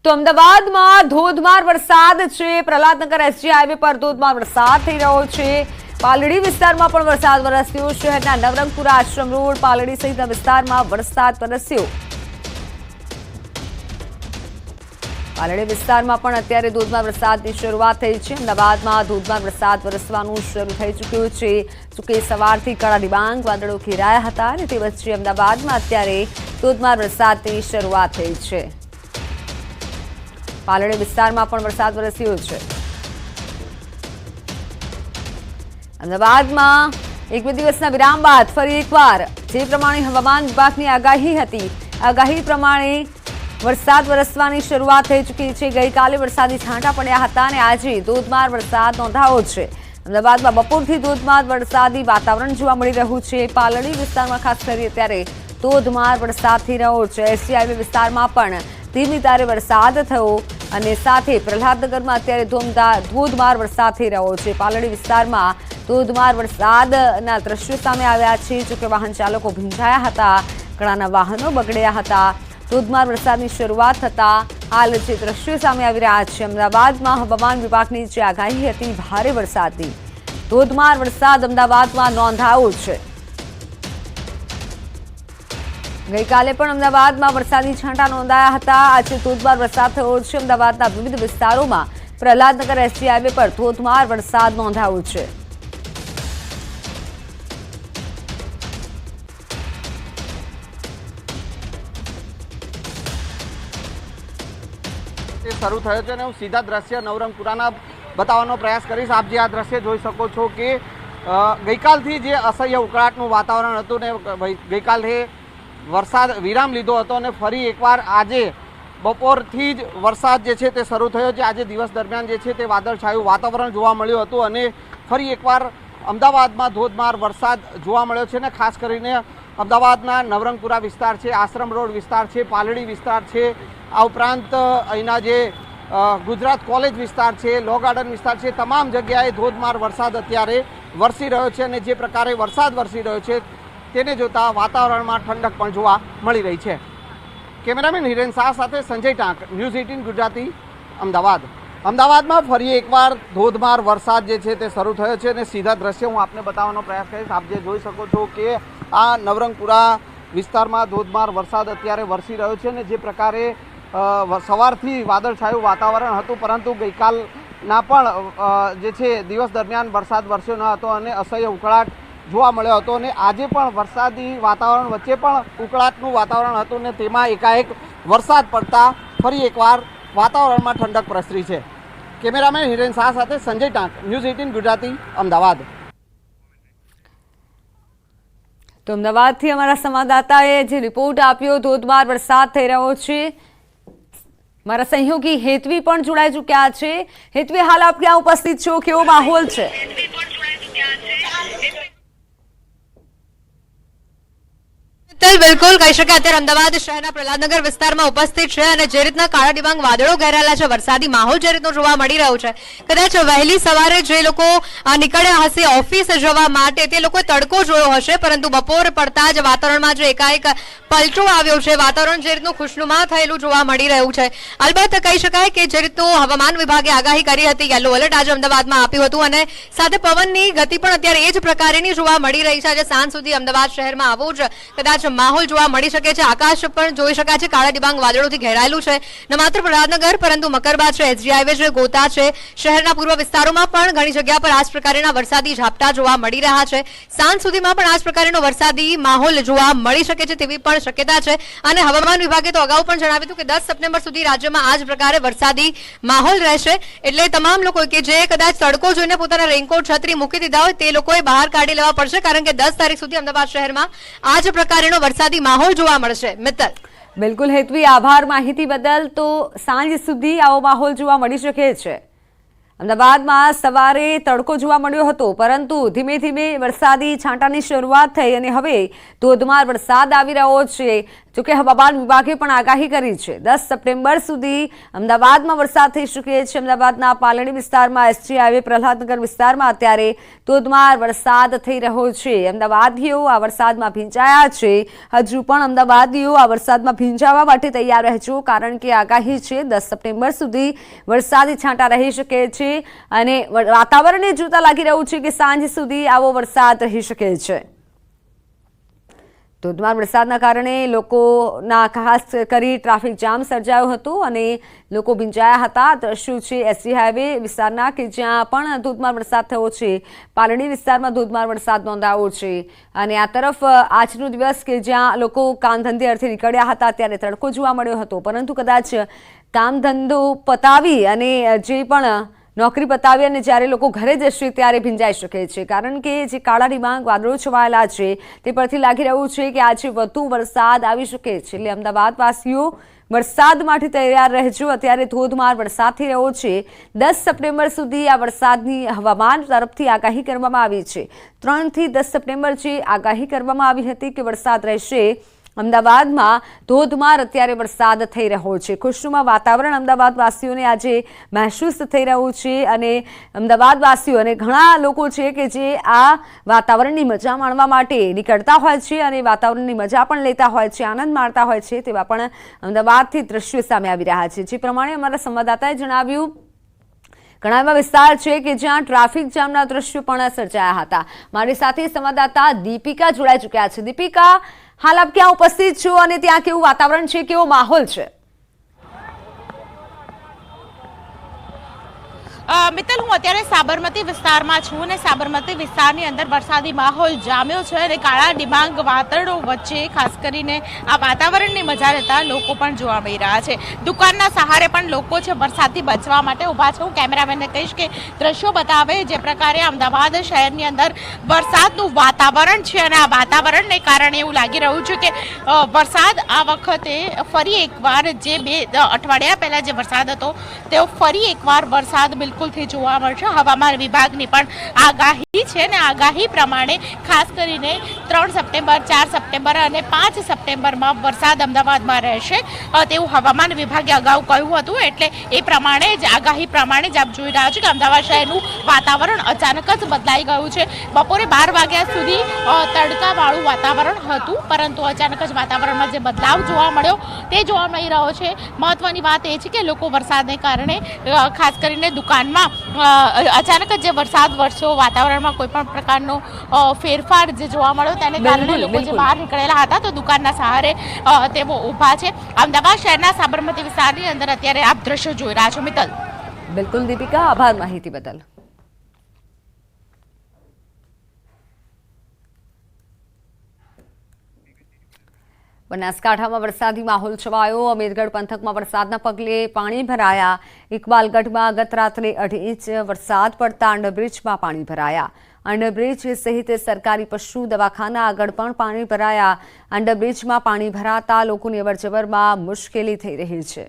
તો અમદાવાદમાં ધોધમાર વરસાદ છે। પ્રહલાદનગર એસજી હાઈવે પર ધોધમાર વરસાદ થઈ રહ્યો છે। પાલડી વિસ્તારમાં પણ વરસાદ વરસ્યો। શહેરના નવરંગપુરા આશ્રમ રોડ પાલડી સહિતના વિસ્તારમાં વરસાદ વરસ્યો। પાલડી વિસ્તારમાં પણ અત્યારે ધોધમાર વરસાદની શરૂઆત થઈ છે। અમદાવાદમાં ધોધમાર વરસાદ વરસવાનું શરૂ થઈ ચૂક્યું છે। જોકે સવારથી કાળા ડિબાંગ વાદળો ઘેરાયા હતા અને તે વચ્ચે અમદાવાદમાં અત્યારે ધોધમાર વરસાદની શરૂઆત થઈ છે। પાલડી વિસ્તારમાં પણ વરસાદ વરસ્યો છે। અમદાવાદમાં એક બે દિવસના વિરામ બાદ ફરી એકવાર જે પ્રમાણે હવામાન વિભાગની આગાહી હતી, આગાહી પ્રમાણે વરસાદ વરસવાની શરૂઆત થઈ ચૂકી છે। ગઈકાલે વરસાદી છાંટા પડ્યા હતા અને આજે ધોધમાર વરસાદ નોંધાયો છે। અમદાવાદમાં બપોરથી ધોધમાર વરસાદી વાતાવરણ જોવા મળી રહ્યું છે। પાલડી વિસ્તારમાં ખાસ કરી અત્યારે ધોધમાર વરસાદ થઈ રહ્યો છે। એસજી હાઈવે વિસ્તારમાં પણ ધીમી ધારે વરસાદ થયો અને સાથે પ્રહલાદનગરમાં અત્યારે ધોધમાર વરસાદ થઈ રહ્યો છે। પાલડી વિસ્તારમાં ધોધમાર વરસાદના દ્રશ્યો સામે આવ્યા છે। જોકે વાહન ચાલકો ભીંજાયા હતા, ઘણાના વાહનો બગડ્યા હતા। ધોધમાર વરસાદની શરૂઆત થતાં હાલ જે દ્રશ્યો સામે આવી રહ્યા છે, અમદાવાદમાં હવામાન વિભાગની જે આગાહી હતી ભારે વરસાદની, ધોધમાર વરસાદ અમદાવાદમાં નોંધાયો છે। ગઈકાલે પણ અમદાવાદમાં વરસાદી છાંટા નોંધાયા હતા। આજે ધોધમાર વરસાદ થયો છે। અમદાવાદના વિવિધ વિસ્તારોમાં પ્રહલાદનગર એસજી હાઈવે પર ધોધમાર વરસાદ નોંધાયો છે। શરૂ થયો છે અને હું સીધા દ્રશ્ય નવરંગપુરાના બતાવવાનો પ્રયાસ કરીશ। આપ જે આ દ્રશ્ય જોઈ શકો છો કે ગઈકાલથી જે અસહ્ય ઉકળાટનું વાતાવરણ હતું ને ગઈકાલથી વરસાદ વિરામ લીધો હતો અને ફરી એકવાર આજે બપોરથી જ વરસાદ જે છે તે શરૂ થયો છે। આજે દિવસ દરમિયાન જે છે તે વાદળછાયું વાતાવરણ જોવા મળ્યું હતું અને ફરી એકવાર અમદાવાદમાં ધોધમાર વરસાદ જોવા મળ્યો છે ને ખાસ કરીને અમદાવાદના નવરંગપુરા વિસ્તાર છે, આશ્રમ રોડ વિસ્તાર છે, પાલડી વિસ્તાર છે, આ ઉપરાંત અહીંના જે ગુજરાત કોલેજ વિસ્તાર છે, લો ગાર્ડન વિસ્તાર છે, તમામ જગ્યાએ ધોધમાર વરસાદ અત્યારે વરસી રહ્યો છે અને જે પ્રકારે વરસાદ વરસી રહ્યો છે તેને જોતા વાતાવરણમાં ઠંડક પણ જોવા મળી રહી છે। કેમેરામેન હિરેન શાહ સાથે સંજય ટાંક, ન્યૂઝ 18 ગુજરાતી, અમદાવાદ। અમદાવાદમાં ફરી એકવાર ધોધમાર વરસાદ જે છે તે શરૂ થયો છે અને સીધા દ્રશ્ય હું આપને બતાવવાનો પ્રયાસ કરીશ। આપ જે જોઈ શકો છો કે આ નવરંગપુરા વિસ્તારમાં ધોધમાર વરસાદ અત્યારે વરસી રહ્યો છે અને જે પ્રકારે સવારથી વાદળછાયું વાતાવરણ હતું પરંતુ ગઈકાલના પણ જે છે દિવસ દરમિયાન વરસાદ વરસ્યો ન હતો અને અસહ્ય ઉકળાટ જોવા મળ્યો હતો અને આજે પણ વરસાદી વાતાવરણ વચ્ચે પણ ઉકળાટનું વાતાવરણ હતું ને તેમાં એકાએક વરસાદ પડતા ફરી એકવાર વાતાવરણમાં ઠંડક પ્રસરી છે। કેમેરામેન હિરેન શાહ સાથે સંજય ટાંક, ન્યૂઝ 18 ગુજરાતી, અમદાવાદ। તો અમદાવાદથી અમારા સંવાદદાતાએ જે રિપોર્ટ આપ્યો, ધોધમાર વરસાદ થઈ રહ્યો છે। મારા સહયોગી હેતવી પણ જોડાઈ ચૂક્યા છે। હેતવી, હાલ આપ ક્યાં ઉપસ્થિત છો, કેવો માહોલ છે? બિલકુલ કહી શકાય અત્યારે અમદાવાદ શહેરના પ્રહલાદનગર વિસ્તારમાં ઉપસ્થિત છે અને જે રીતના કાળા ડિબાંગ વાદળો ઘેરાયેલા છે, વરસાદી માહોલ જે રીતનો જોવા મળી રહ્યો છે, કદાચ વહેલી સવારે જે લોકો નીકળ્યા હશે ઓફિસ જવા માટે તે લોકોએ તડકો જોયો હશે પરંતુ બપોર પડતા જ વાતાવરણમાં જે એકાએક પલટો આવ્યો છે, વાતાવરણ જે રીતનું ખુશનુમા થયેલું જોવા મળી રહ્યું છે। અલબત્ત કહી શકાય કે જે રીતનું હવામાન વિભાગે આગાહી કરી હતી, યલો એલર્ટ આજે અમદાવાદમાં આપ્યું હતું અને સાથે પવનની ગતિ પણ અત્યારે એ જ પ્રકારની જોવા મળી રહી છે। આજે સાંજ સુધી અમદાવાદ શહેરમાં આવું જ કદાચ માહોલ જોવા મળી શકે છે। આકાશ પણ જોઈ શકાય છે કાળા ડિબાંગ વાદળોથી ઘેરાયેલું છે, ન માત્ર પ્રહલાદનગર પરંતુ મકરબા છે, એસજી હાઈવે છે, ગોતા છે, શહેરના પૂર્વ વિસ્તારોમાં પણ ઘણી જગ્યા પર આ જ પ્રકારના વરસાદી ઝાપટા જોવા મળી રહ્યા છે। સાંજ સુધીમાં પણ આ જ પ્રકારનો વરસાદી માહોલ જોવા મળી શકે છે તેવી પણ શક્યતા છે અને હવામાન વિભાગે તો અગાઉ પણ જણાવ્યું હતું કે 10 સપ્ટેમ્બર સુધી રાજ્યમાં આ જ પ્રકારે વરસાદી માહોલ રહેશે। એટલે તમામ લોકો કે જે કદાચ તડકો જોઈને પોતાના રેઇનકોટ છત્રી મૂકી દીધા હોય તે લોકોએ બહાર કાઢી લેવા પડશે કારણ કે 10 તારીખ સુધી અમદાવાદ શહેરમાં આ જ પ્રકારનો વરસાદી માહોલ જોવા મળશે। મિત્તલ, બિલકુલ હેતવી, આભાર માહિતી બદલ। તો સાંજ સુધી આવો માહોલ જોવા મળી શકે છે। અમદાવાદમાં સવારે તડકો જોવા મળ્યો હતો પરંતુ ધીમે ધીમે વરસાદી છાંટાની શરૂઆત થઈ અને હવે ધોધમાર વરસાદ આવી રહ્યો છે। જોકે હવામાન વિભાગે પણ આગાહી કરી છે 10 સપ્ટેમ્બર સુધી અમદાવાદમાં વરસાદ થઈ શકે છે। અમદાવાદના પાલડી વિસ્તારમાં, એસજી હાઈવે પ્રહલાદનગર વિસ્તારમાં અત્યારે ધોધમાર વરસાદ થઈ રહ્યો છે। અમદાવાદીઓ આ વરસાદમાં ભીંજાયા છે। હજુ પણ અમદાવાદીઓ આ વરસાદમાં ભીંજાવા માટે તૈયાર રહેજો, કારણ કે આગાહી છે 10 સપ્ટેમ્બર સુધી વરસાદી છાંટા રહી શકે છે અને વાતાવરણને જોતા લાગી રહ્યું છે કે સાંજ સુધી આવો વરસાદ રહી શકે છે। ધોધમાર વરસાદના કારણે લોકોના ખાસ કરી ટ્રાફિક જામ સર્જાયો હતો અને લોકો ભીંજાયા હતા। દ્રશ્યો છે એસજી હાઈવે વિસ્તારના કે જ્યાં પણ ધોધમાર વરસાદ થયો છે। પાલડી વિસ્તારમાં ધોધમાર વરસાદ નોંધાયો છે અને આ તરફ આજનો દિવસ કે જ્યાં લોકો કામ ધંધે અર્થે નીકળ્યા હતા ત્યારે તડકો જોવા મળ્યો હતો, પરંતુ કદાચ કામ ધંધો પતાવી અને જે પણ નોકરી પતાવી અને જ્યારે લોકો ઘરે જશે ત્યારે ભીંજાઈ શકે છે, કારણ કે જે કાળા ડિબાંગ વાદળો છવાયેલા છે તે પરથી લાગી રહ્યું છે કે આજે વધુ વરસાદ આવી શકે છે। એટલે અમદાવાદવાસીઓ વરસાદ માટે તૈયાર રહેજો। અત્યારે ધોધમાર વરસાદ થઈ રહ્યો છે। 10 સપ્ટેમ્બર સુધી આ વરસાદની હવામાન તરફથી આગાહી કરવામાં આવી છે। 3 થી 10 સપ્ટેમ્બર જે આગાહી કરવામાં આવી હતી કે વરસાદ રહેશે। અમદાવાદમાં ધોધમાર અત્યારે વરસાદ થઈ રહ્યો છે। ખુશનુમા વાતાવરણ અમદાવાદવાસીઓને આજે મહેસૂસ થઈ રહ્યું છે અને અમદાવાદવાસીઓ અને ઘણા લોકો છે કે જે આ વાતાવરણની મજા માણવા માટે નીકળતા હોય છે અને વાતાવરણની મજા પણ લેતા હોય છે, આનંદ માણતા હોય છે। તેવા પણ અમદાવાદથી દ્રશ્યો સામે આવી રહ્યા છે। જે પ્રમાણે અમારા સંવાદદાતાએ જણાવ્યું, ઘણા એવા વિસ્તાર છે કે જ્યાં ટ્રાફિક જામના દ્રશ્યો પણ સર્જાયા હતા। મારી સાથે સંવાદદાતા દીપિકા જોડાઈ ચૂક્યા છે। દીપિકા, હાલ આપ ક્યાં ઉપસ્થિત છો અને ત્યાં કેવું વાતાવરણ છે, કેવો માહોલ છે? મિત્તલ, હું અત્યારે સાબરમતી વિસ્તારમાં છું અને સાબરમતી વિસ્તારની અંદર વરસાદી માહોલ જામ્યો છે અને કાળા ડિબાંગ વાદળો વચ્ચે ખાસ કરીને આ વાતાવરણની મજા લેતા લોકો પણ જોવા મળી રહ્યા છે। દુકાનના સહારે પણ લોકો છે વરસાદથી બચવા માટે ઊભા છે। હું કેમેરામેનને કહીશ કે દ્રશ્યો બતાવે જે પ્રકારે અમદાવાદ શહેરની અંદર વરસાદનું વાતાવરણ છે અને આ વાતાવરણને કારણે એવું લાગી રહ્યું છે કે વરસાદ આ વખતે ફરી એકવાર જે 2 અઠવાડિયા પહેલા જે વરસાદ હતો તેઓ ફરી એકવાર વરસાદ બિલકુલથી જોવા મળશે। હવામાન વિભાગની પણ આગાહી છે અને આગાહી પ્રમાણે ખાસ કરીને 3 સપ્ટેમ્બર, 4 સપ્ટેમ્બર અને 5 સપ્ટેમ્બરમાં વરસાદ અમદાવાદમાં રહેશે તેવું હવામાન વિભાગે અગાઉ કહ્યું હતું। એટલે એ પ્રમાણે જ આગાહી પ્રમાણે જ આપ જોઈ રહ્યા છો કે અમદાવાદ શહેરનું વાતાવરણ અચાનક જ બદલાઈ ગયું છે। બપોરે 12 વાગ્યા સુધી તડકાવાળું વાતાવરણ હતું, પરંતુ અચાનક જ વાતાવરણમાં જે બદલાવ જોવા મળ્યો તે જોવા મળી રહ્યો છે। મહત્વની વાત એ છે કે લોકો વરસાદને કારણે ખાસ કરીને દુકાનમાં અચાનક જ જે વરસાદ વરસ્યો, વાતાવરણમાં કોઈ પણ પ્રકારનો ફેરફાર જે જોવા મળ્યો તેને કારણે લોકો જે બહાર નીકળેલા હતા તો દુકાનના સહારે તેઓ ઊભા છે। અમદાવાદ શહેરના સાબરમતી વિસ્તારની અંદર અત્યારે આપ દ્રશ્યો જોઈ રહ્યા છો। મિત્તલ, બિલકુલ દીપિકા, આભાર માહિતી બદલ। બનાસકાંઠામાં વરસાદી માહોલ છવાયો। અમીરગઢ પંથકમાં વરસાદના પગલે પાણી ભરાયા। ઇકબાલગઢમાં ગત રાત્રે 2.5 ઇંચ વરસાદ પડતા અંડરબ્રિજમાં પાણી ભરાયા। અંડરબ્રિજ સહિત સરકારી પશુ દવાખાના આગળ પણ પાણી ભરાયા। અંડરબ્રિજમાં પાણી ભરાતા લોકોની અવરજવરમાં મુશ્કેલી થઈ રહી છે।